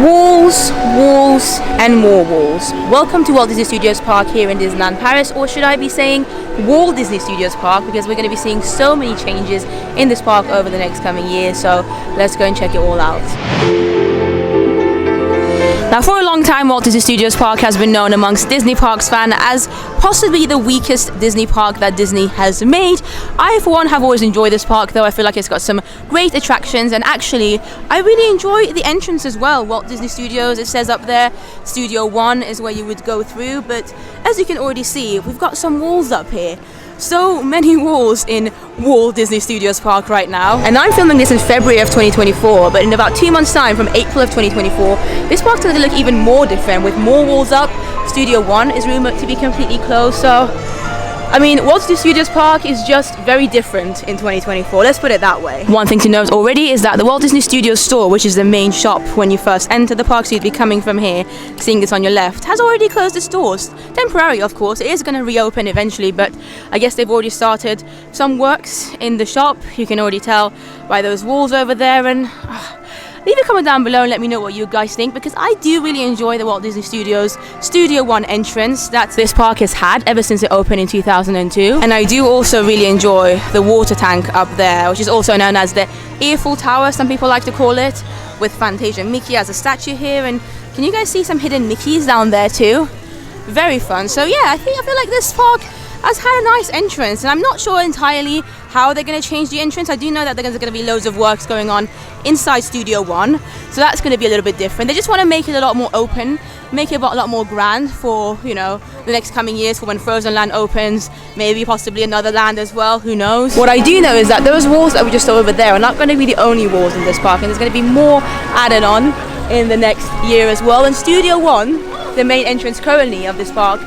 Walls, walls, and more walls. Welcome to Walt Disney Studios Park here in Disneyland Paris, or should I be saying Walt Disney Studios Park, because we're going to be seeing so many changes in this park over the next coming years, so let's go and check it all out. Now, for a long time, Walt Disney Studios Park has been known amongst Disney Parks fans as possibly the weakest Disney park that Disney has made. I, for one, have always enjoyed this park, though I feel like it's got some great attractions, and actually, I really enjoy the entrance as well. Walt Disney Studios, it says up there, Studio 1 is where you would go through, but as you can already see, we've got some walls up here. So many walls in Walt Disney Studios Park right now. And I'm filming this in February of 2024, but in about 2 months time, from April of 2024, this park's going to look even more different with more walls up. Studio 1 is rumored to be completely closed, so I mean, Walt Disney Studios Park is just very different in 2024, let's put it that way. One thing to note already is that the Walt Disney Studios store, which is the main shop when you first enter the park, so you'd be coming from here, seeing this on your left, has already closed its doors. Temporarily, of course. It is going to reopen eventually, but I guess they've already started some works in the shop. You can already tell by those walls over there, and leave a comment down below and let me know what you guys think, because I do really enjoy the Walt Disney Studios Studio 1 entrance that this park has had ever since it opened in 2002. And I do also really enjoy the water tank up there, which is also known as the Eiffel Tower, some people like to call it, with Fantasia Mickey as a statue here. And can you guys see some hidden Mickeys down there too? Very fun. So yeah, I feel like this park has had a nice entrance, and I'm not sure entirely how they're going to change the entrance. I do know that there's going to be loads of works going on inside Studio 1, so that's going to be a little bit different. They just want to make it a lot more open, make it a lot more grand for, you know, the next coming years, for when Frozen Land opens, maybe possibly another land as well, who knows. What I do know is that those walls that we just saw over there are not going to be the only walls in this park, and there's going to be more added on in the next year as well. And Studio 1, the main entrance currently of this park,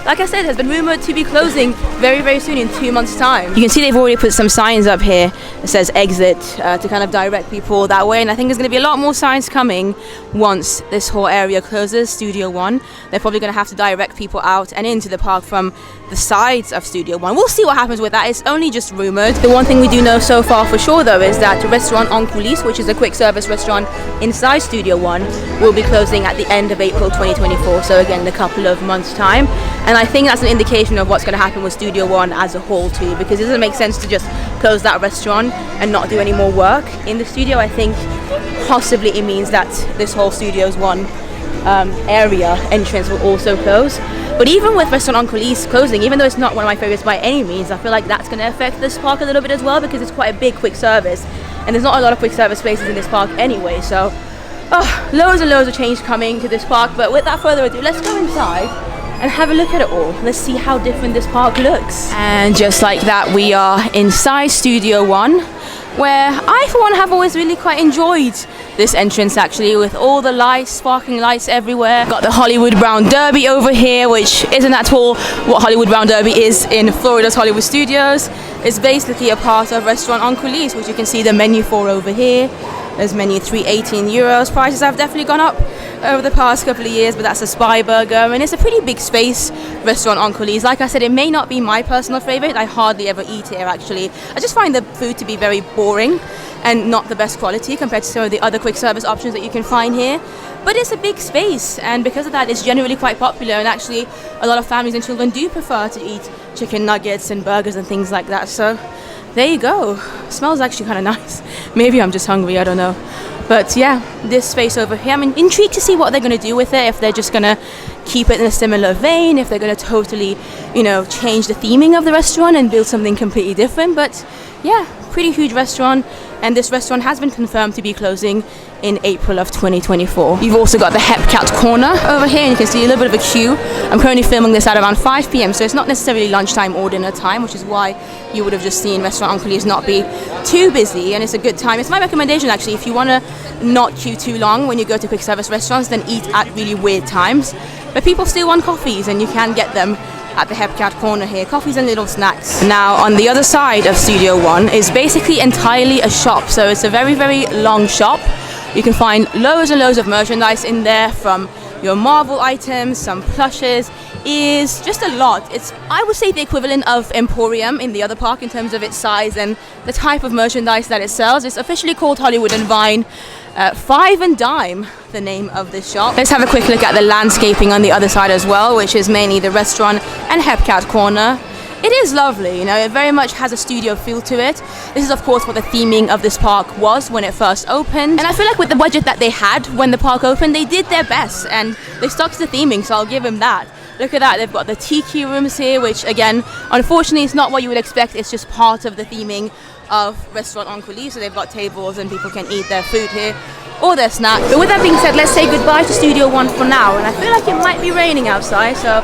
like I said, has been rumored to be closing very, very soon, in 2 months' time. You can see they've already put some signs up here that says exit to kind of direct people that way, and I think there's going to be a lot more signs coming once this whole area closes, Studio 1. They're probably going to have to direct people out and into the park from the sides of Studio 1. We'll see what happens with that. It's only just rumored. The one thing we do know so far for sure, though, is that Restaurant Enquiries, which is a quick service restaurant inside Studio 1, will be closing at the end of April 2024, so again, in a couple of months' time. And I think that's an indication of what's going to happen with Studio 1 as a whole too, because it doesn't make sense to just close that restaurant and not do any more work in the studio. I think possibly it means that this whole Studios 1 area entrance will also close. But even with Restaurant Enquiries closing, even though it's not one of my favorites by any means, I feel like that's going to affect this park a little bit as well, because it's quite a big quick service, and there's not a lot of quick service spaces in this park anyway. So loads and loads of change coming to this park. But without further ado, let's go inside and have a look at it all. Let's see how different this park looks. And just like that, we are inside Studio 1, where I, for one, have always really quite enjoyed this entrance, actually, with all the lights, sparkling lights everywhere. Got the Hollywood Brown Derby over here, which isn't at all what Hollywood Brown Derby is in Florida's Hollywood Studios. It's basically a part of Restaurant Enquiries, which you can see the menu for over here. There's menu €318. Prices have definitely gone up over the past couple of years, but that's a spy burger, and it's a pretty big space, Restaurant Enquiries. Like I said, it may not be my personal favorite. I hardly ever eat here, actually. I just find the food to be very boring and not the best quality compared to some of the other quick service options that you can find here. But it's a big space, and because of that, it's generally quite popular, and actually a lot of families and children do prefer to eat chicken nuggets and burgers and things like that. So there you go. Smells actually kind of nice. Maybe I'm just hungry, I don't know. But yeah, this space over here, I'm intrigued to see what they're going to do with it, if they're just going to keep it in a similar vein, if they're going to totally, you know, change the theming of the restaurant and build something completely different. But yeah, pretty huge restaurant, and this restaurant has been confirmed to be closing in April of 2024. You've also got the Hepcat corner over here, and you can see a little bit of a queue. I'm currently filming this at around 5 p.m, so it's not necessarily lunchtime or dinner time, which is why you would have just seen Restaurant Enquiries not be too busy, and it's a good time. It's my recommendation, actually, if you want to not queue too long when you go to quick service restaurants, then eat at really weird times. But people still want coffees, and you can get them at the Hepcat corner here, coffees and little snacks. Now, on the other side of Studio 1 is basically entirely a shop, so it's a very, very long shop. You can find loads and loads of merchandise in there, from your Marvel items, some plushes, ears, just a lot. It's, I would say, the equivalent of Emporium in the other park in terms of its size and the type of merchandise that it sells. It's officially called Hollywood and Vine, Five and Dime, the name of this shop. Let's have a quick look at the landscaping on the other side as well, which is mainly the restaurant and Hepcat corner. It is lovely, you know, it very much has a studio feel to it. This is of course what the theming of this park was when it first opened. And I feel like with the budget that they had when the park opened, they did their best and they stuck to the theming, so I'll give them that. Look at that, they've got the tiki rooms here, which again, unfortunately it's not what you would expect, it's just part of the theming of Restaurant Enquiries, so they've got tables and people can eat their food here or their snacks. But with that being said, let's say goodbye to Studio One for now, and I feel like it might be raining outside, so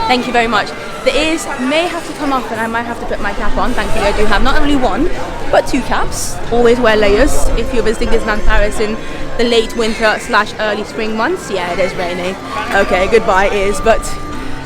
thank you very much. The ears may have to come off and I might have to put my cap on. Thankfully I do have not only one, but two caps. Always wear layers if you're visiting Disneyland Paris in the late winter / early spring months. Yeah, it is raining. Okay, goodbye ears, but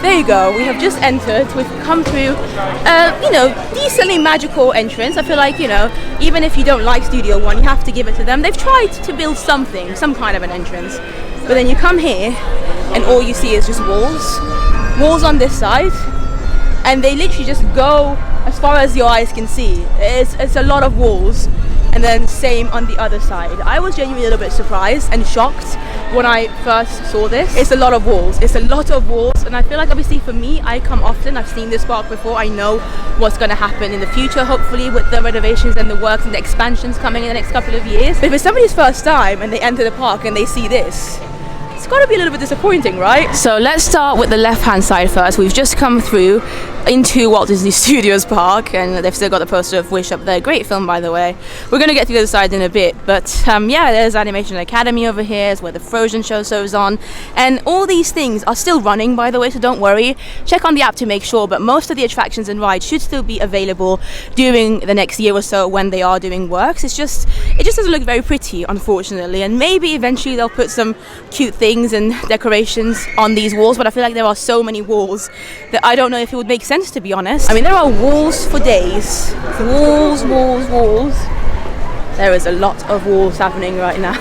there you go. We have just entered. We've come through, you know, decently magical entrance. I feel like, you know, even if you don't like Studio One, you have to give it to them. They've tried to build something, some kind of an entrance. But then you come here and all you see is just walls. Walls on this side. And they literally just go as far as your eyes can see. It's a lot of walls, and then same on the other side. I was genuinely a little bit surprised and shocked when I first saw this. It's a lot of walls. It's a lot of walls, and I feel like obviously for me, I come often. I've seen this park before. I know what's going to happen in the future, hopefully with the renovations and the works and the expansions coming in the next couple of years. But if it's somebody's first time and they enter the park and they see this, it's got to be a little bit disappointing, right? So let's start with the left-hand side first. We've just come through into Walt Disney Studios Park, and they've still got the poster of Wish up there. Great film, by the way. We're going to get to the other side in a bit, but yeah, there's Animation Academy over here. Is where the Frozen show's on, and all these things are still running, by the way, so don't worry. Check on the app to make sure, but most of the attractions and rides should still be available during the next year or so when they are doing works. It just doesn't look very pretty, unfortunately, and maybe eventually they'll put some cute things and decorations on these walls, but I feel like there are so many walls that I don't know if it would make sense, to be honest. I mean, there are walls for days. Walls, walls, walls. There is a lot of walls happening right now.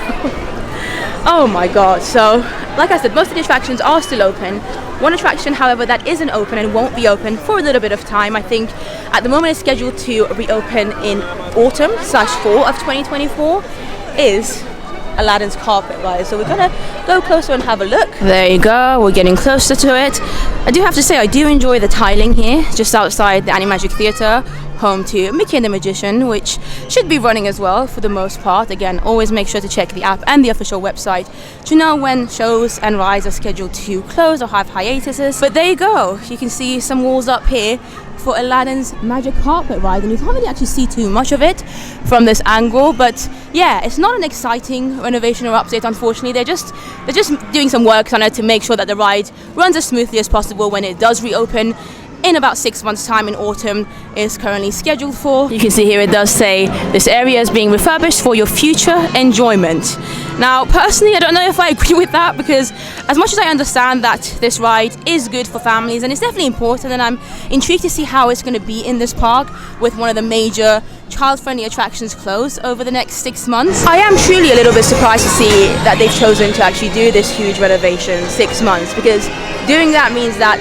Oh my god. So, like I said, most of the attractions are still open. One attraction, however, that isn't open and won't be open for a little bit of time, I think at the moment it's scheduled to reopen in autumn / fall of 2024, is Aladdin's carpet ride. So we're gonna go closer and have a look. There you go, we're getting closer to it. I do have to say, I do enjoy the tiling here, just outside the Animagic Theatre, home to Mickey and the Magician, which should be running as well for the most part. Again, always make sure to check the app and the official website to know when shows and rides are scheduled to close or have hiatuses. But there you go, you can see some walls up here for Aladdin's Magic Carpet Ride, and you can't really actually see too much of it from this angle, but yeah, it's not an exciting renovation or update, unfortunately. They're just doing some work on it to make sure that the ride runs as smoothly as possible when it does reopen in about 6 months' time in autumn is currently scheduled for. You can see here it does say this area is being refurbished for your future enjoyment. Now, personally, I don't know if I agree with that, because as much as I understand that this ride is good for families and it's definitely important, and I'm intrigued to see how it's going to be in this park with one of the major child-friendly attractions closed over the next 6 months. I am truly a little bit surprised to see that they've chosen to actually do this huge renovation 6 months, because doing that means that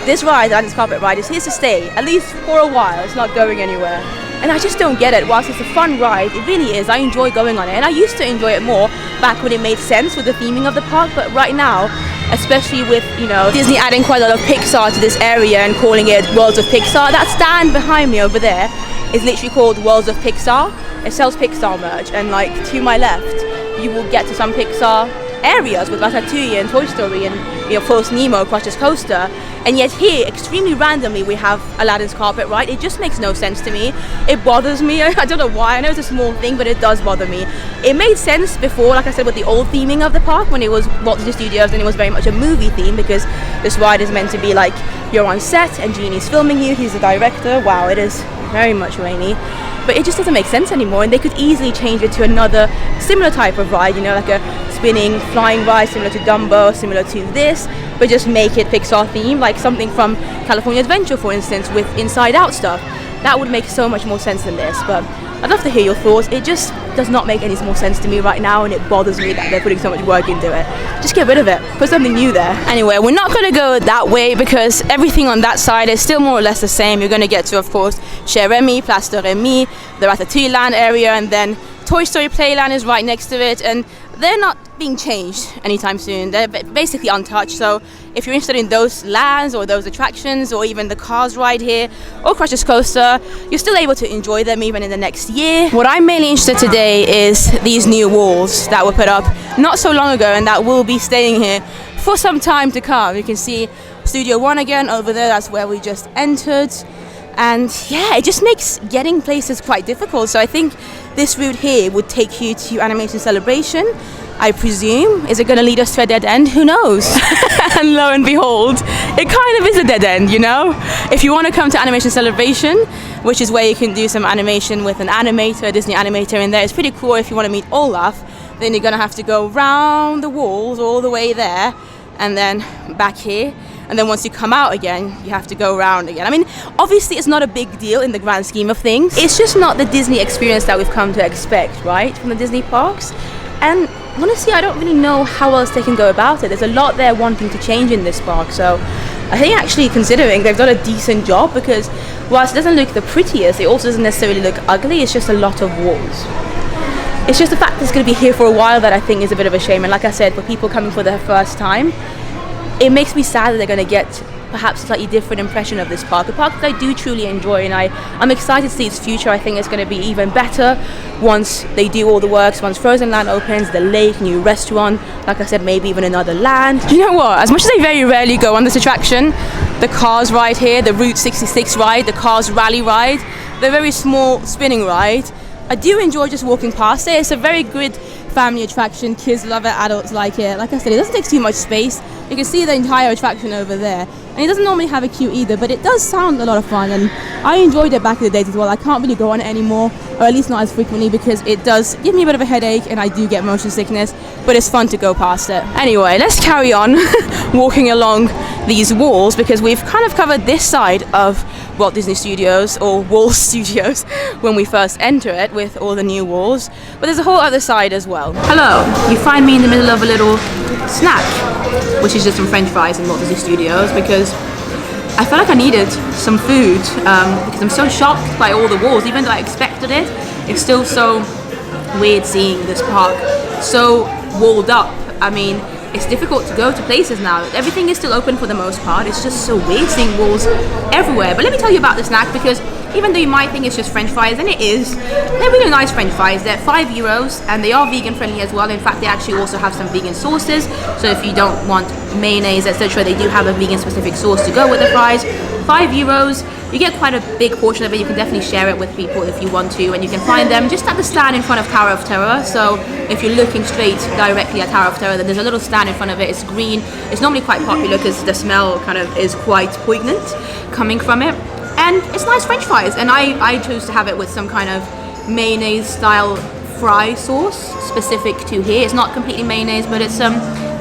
this ride, Aladdin's Carpet Ride, is here to stay, at least for a while. It's not going anywhere. And I just don't get it. Whilst it's a fun ride, it really is. I enjoy going on it. And I used to enjoy it more back when it made sense with the theming of the park. But right now, especially with, you know, Disney adding quite a lot of Pixar to this area and calling it Worlds of Pixar, that stand behind me over there is literally called Worlds of Pixar. It sells Pixar merch. And like to my left, you will get to some Pixar areas with Ratatouille and Toy Story and, you know, Force Nemo, Crush's Coaster, and yet here, extremely randomly, we have Aladdin's Carpet Ride. It just makes no sense to me. It bothers me. I don't know why. I know it's a small thing, but it does bother me. It made sense before, like I said, with the old theming of the park when it was Walt Disney Studios and it was very much a movie theme, because this ride is meant to be like you're on set and Genie's filming you. He's the director. Wow, it is very much rainy. But it just doesn't make sense anymore, and they could easily change it to another similar type of ride, you know, like a spinning flying ride similar to Dumbo, similar to this, but just make it Pixar themed, like something from California Adventure, for instance, with Inside Out stuff. That would make so much more sense than this. But I'd love to hear your thoughts. It just does not make any more sense to me right now, and it bothers me that they're putting so much work into it. Just get rid of it. Put something new there. Anyway, we're not going to go that way because everything on that side is still more or less the same. You're going to get to, of course, Cher Remy, Place de Remy, the Ratatouille Land area, and then Toy Story Playland is right next to it, and they're not being changed anytime soon. They're basically untouched, so if you're interested in those lands or those attractions or even the Cars ride here or Crush's Coaster, you're still able to enjoy them even in the next year. What I'm mainly interested today is these new walls that were put up not so long ago and that will be staying here for some time to come. You can see Studio 1 again over there, that's where we just entered. And yeah, it just makes getting places quite difficult. So I think this route here would take you to Animation Celebration, I presume. Is it going to lead us to a dead end? Who knows? And lo and behold, it kind of is a dead end, you know? If you want to come to Animation Celebration, which is where you can do some animation with an animator, a Disney animator in there, it's pretty cool. If you want to meet Olaf, then you're going to have to go round the walls all the way there and then back here. And then once you come out again, you have to go around again. I mean, obviously it's not a big deal in the grand scheme of things. It's just not the Disney experience that we've come to expect, right, from the Disney parks. And honestly, I don't really know how else they can go about it. There's a lot they're wanting to change in this park. So I think actually considering they've done a decent job, because whilst it doesn't look the prettiest, it also doesn't necessarily look ugly. It's just a lot of walls. It's just the fact that it's going to be here for a while that I think is a bit of a shame. And like I said, for people coming for their first time, it makes me sad that they're going to get perhaps a slightly different impression of this park. A park that I do truly enjoy, and I'm excited to see its future. I think it's going to be even better once they do all the works, once Frozen Land opens, the lake, new restaurant, like I said, maybe even another land. You know what, as much as I very rarely go on this attraction, the Cars ride here, the Route 66 ride, the Cars Rally ride, the very small spinning ride, I do enjoy just walking past it. It's a very good family attraction. Kids love it, adults like it. Like I said, it doesn't take too much space. You can see the entire attraction over there. And it doesn't normally have a queue either, but it does sound a lot of fun, and I enjoyed it back in the days as well. I can't really go on it anymore, or at least not as frequently, because it does give me a bit of a headache and I do get motion sickness, but it's fun to go past it. Anyway, let's carry on walking along these walls, because we've kind of covered this side of Walt Disney Studios, or Walls Studios, when we first enter it with all the new walls, but there's a whole other side as well. Hello, you find me in the middle of a little snack, which is just some French fries in Walt Disney Studios, because I felt like I needed some food, because I'm so shocked by all the walls. Even though I expected it, it's still so weird seeing this park so walled up. I mean, it's difficult to go to places now. Everything is still open for the most part. It's just so weird seeing walls everywhere. But let me tell you about the snack, because even though you might think it's just French fries, and it is, they're really nice French fries. They're €5 and they are vegan friendly as well. In fact, they actually also have some vegan sauces. So if you don't want mayonnaise, etc., they do have a vegan specific sauce to go with the fries. €5. You get quite a big portion of it. You can definitely share it with people if you want to, and you can find them just at the stand in front of Tower of Terror. So if you're looking straight directly at Tower of Terror, then there's a little stand in front of it. It's green. It's normally quite popular because the smell kind of is quite poignant coming from it. And it's nice French fries, and I chose to have it with some kind of mayonnaise style fry sauce specific to here. It's not completely mayonnaise, but it's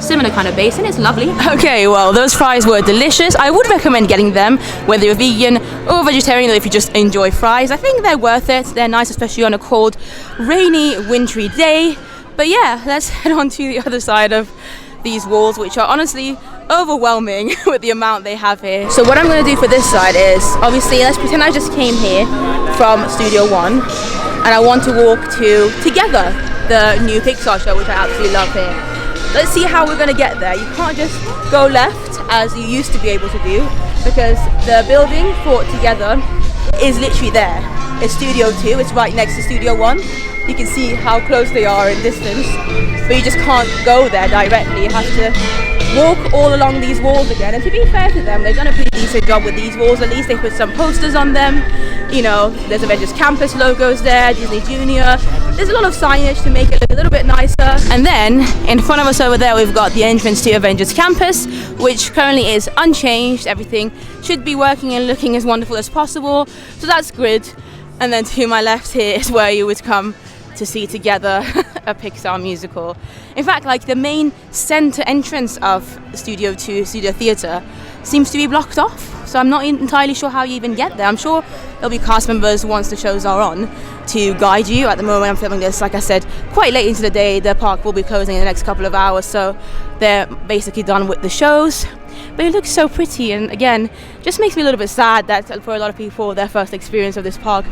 similar kind of base, and it's lovely. Okay, well, those fries were delicious. I would recommend getting them, whether you're vegan or vegetarian, or if you just enjoy fries. I think they're worth it. They're nice, especially on a cold, rainy, wintry day. But yeah, let's head on to the other side of these walls, which are honestly overwhelming with the amount they have here. So what I'm going to do for this side is, obviously, let's pretend I just came here from Studio 1 and I want to walk to Together, the new Pixar show, which I absolutely love here. Let's see how we're going to get there. You can't just go left as you used to be able to do, because the building for Together is literally there. It's Studio 2, it's right next to Studio 1. You can see how close they are in distance, but you just can't go there directly. You have to walk all along these walls again. And to be fair to them, they've done a pretty decent job with these walls. At least they put some posters on them. You know, there's Avengers Campus logos there, Disney Junior. There's a lot of signage to make it look a little bit nicer. And then in front of us over there, we've got the entrance to Avengers Campus, which currently is unchanged. Everything should be working and looking as wonderful as possible. So that's good. And then to my left here is where you would come to see Together, a Pixar musical. In fact, like, the main center entrance of Studio 2, Studio Theatre, seems to be blocked off. So I'm not entirely sure how you even get there. I'm sure there'll be cast members once the shows are on to guide you. At the moment I'm filming this, like I said, quite late into the day. The park will be closing in the next couple of hours, so they're basically done with the shows. But it looks so pretty, and again, just makes me a little bit sad that for a lot of people, their first experience of this park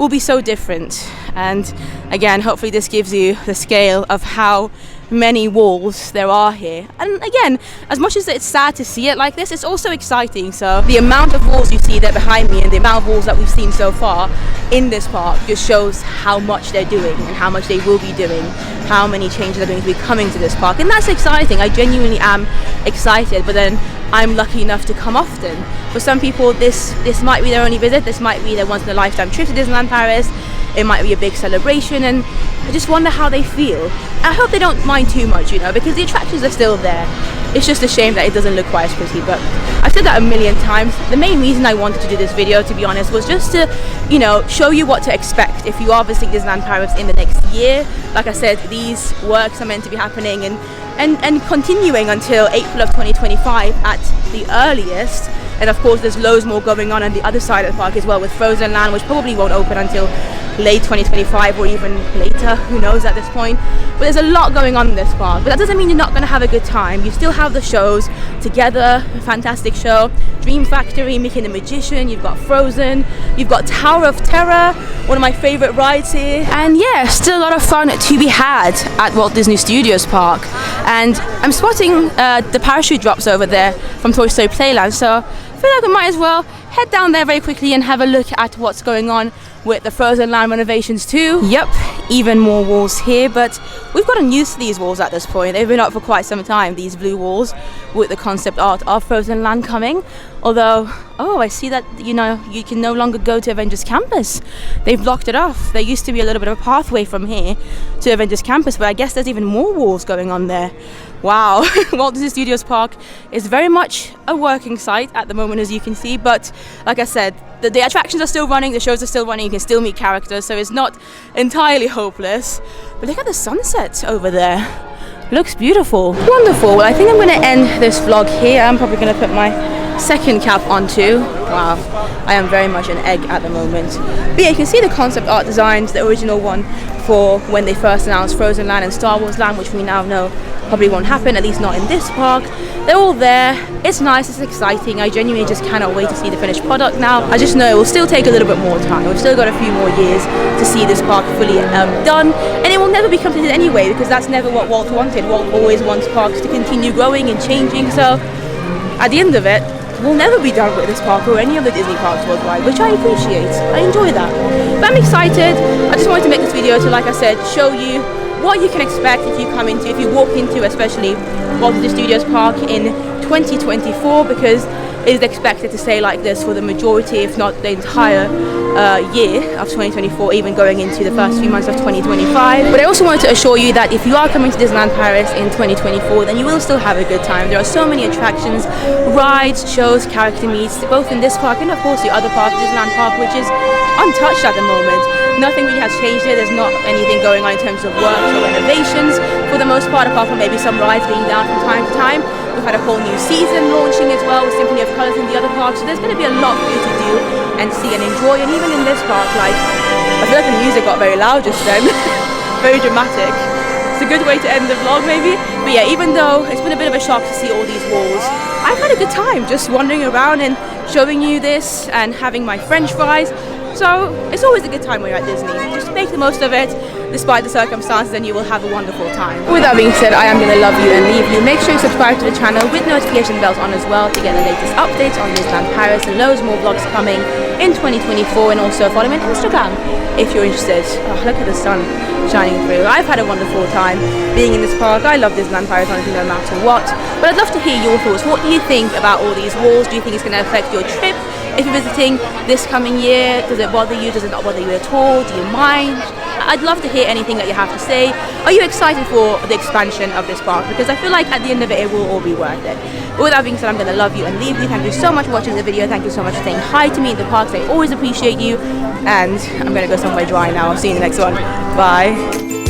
will be so different. And again, hopefully this gives you the scale of how many walls there are here. And again, as much as it's sad to see it like this, it's also exciting. So the amount of walls you see there behind me and the amount of walls that we've seen so far in this park just shows how much they're doing and how much they will be doing, how many changes are going to be coming to this park. And that's exciting. I genuinely am excited, but then I'm lucky enough to come often. For some people, this might be their only visit. This might be their once in a lifetime trip to Disneyland Paris. It might be a big celebration, and I just wonder how they feel. I hope they don't mind too much, you know, because the attractions are still there. It's just a shame that it doesn't look quite as pretty, but I've said that a million times. The main reason I wanted to do this video, to be honest, was just to, you know, show you what to expect if you are visiting Disneyland Paris in the next year. Like I said, these works are meant to be happening and continuing until April of 2025 at the earliest. And of course there's loads more going on the other side of the park as well, with Frozen Land, which probably won't open until late 2025 or even later, who knows at this point. But there's a lot going on in this park, but that doesn't mean you're not going to have a good time. You still have the shows together, a fantastic show, Dream Factory, Mickey and the Magician, you've got Frozen, you've got Tower of Terror, one of my favorite rides here. And yeah, still a lot of fun to be had at Walt Disney Studios Park. And I'm spotting the parachute drops over there from Toy Story Playland, so I feel like we might as well head down there very quickly and have a look at what's going on with the Frozen Land renovations too. Yep, even more walls here, but we've gotten used to these walls at this point. They've been up for quite some time, these blue walls with the concept art of Frozen Land coming. Although, oh, I see that, you know, you can no longer go to Avengers Campus. They've blocked it off. There used to be a little bit of a pathway from here to Avengers Campus, but I guess there's even more walls going on there. Wow, Walt Disney Studios Park is very much a working site at the moment, as you can see, but like I said, the attractions are still running, the shows are still running, you can still meet characters, so it's not entirely hopeless. But look at the sunset over there. Looks beautiful. Wonderful. Well, I think I'm going to end this vlog here. I'm probably going to put my second cap on too. Wow, I am very much an egg at the moment. But yeah, you can see the concept art designs, the original one for when they first announced Frozen Land and Star Wars Land, which we now know probably won't happen, at least not in this park. They're all there. It's nice, it's exciting. I genuinely just cannot wait to see the finished product now. I just know it will still take a little bit more time. We've still got a few more years to see this park fully done, and it will never be completed anyway, because that's never what Walt wanted. Walt always wants parks to continue growing and changing, so at the end of it, we'll never be done with this park or any of the Disney parks worldwide, which I appreciate. I enjoy that. But I'm excited. I just wanted to make this video to, like I said, show you what you can expect if you walk into especially Walt Disney Studios Park in 2024, because it is expected to stay like this for the majority, if not the entire year of 2024, even going into the first few months of 2025. But I also wanted to assure you that if you are coming to Disneyland Paris in 2024, then you will still have a good time. There are so many attractions, rides, shows, character meets, both in this park and of course the other park, Disneyland Park, which is untouched at the moment. Nothing really has changed here. There's not anything going on in terms of works or renovations for the most part, apart from maybe some rides being down from time to time. We've had a whole new season launching as well with Symphony of Colours in the other parks, so there's going to be a lot for you to do and see and enjoy. And even in this park, like, I feel like the music got very loud just then. Very dramatic. It's a good way to end the vlog maybe. But yeah, even though it's been a bit of a shock to see all these walls, I've had a good time just wandering around and showing you this and having my French fries. So it's always a good time when you're at Disney. Just make the most of it, despite the circumstances, and you will have a wonderful time. With that being said, I am going to love you and leave you. Make sure you subscribe to the channel with notification bells on as well to get the latest updates on Disneyland Paris, and loads more vlogs coming in 2024. And also follow me on Instagram if you're interested. Oh, look at the sun shining through. I've had a wonderful time being in this park. I love Disneyland Paris, honestly, no matter what. But I'd love to hear your thoughts. What do you think about all these walls? Do you think it's going to affect your trip if you're visiting this coming year? Does it bother you? Does it not bother you at all? Do you mind? I'd love to hear anything that you have to say. Are you excited for the expansion of this park? Because I feel like at the end of it, it will all be worth it. But with that being said, I'm going to love you and leave you. Thank you so much for watching the video. Thank you so much for saying hi to me in the parks. I always appreciate you. And I'm going to go somewhere dry now. I'll see you in the next one. Bye.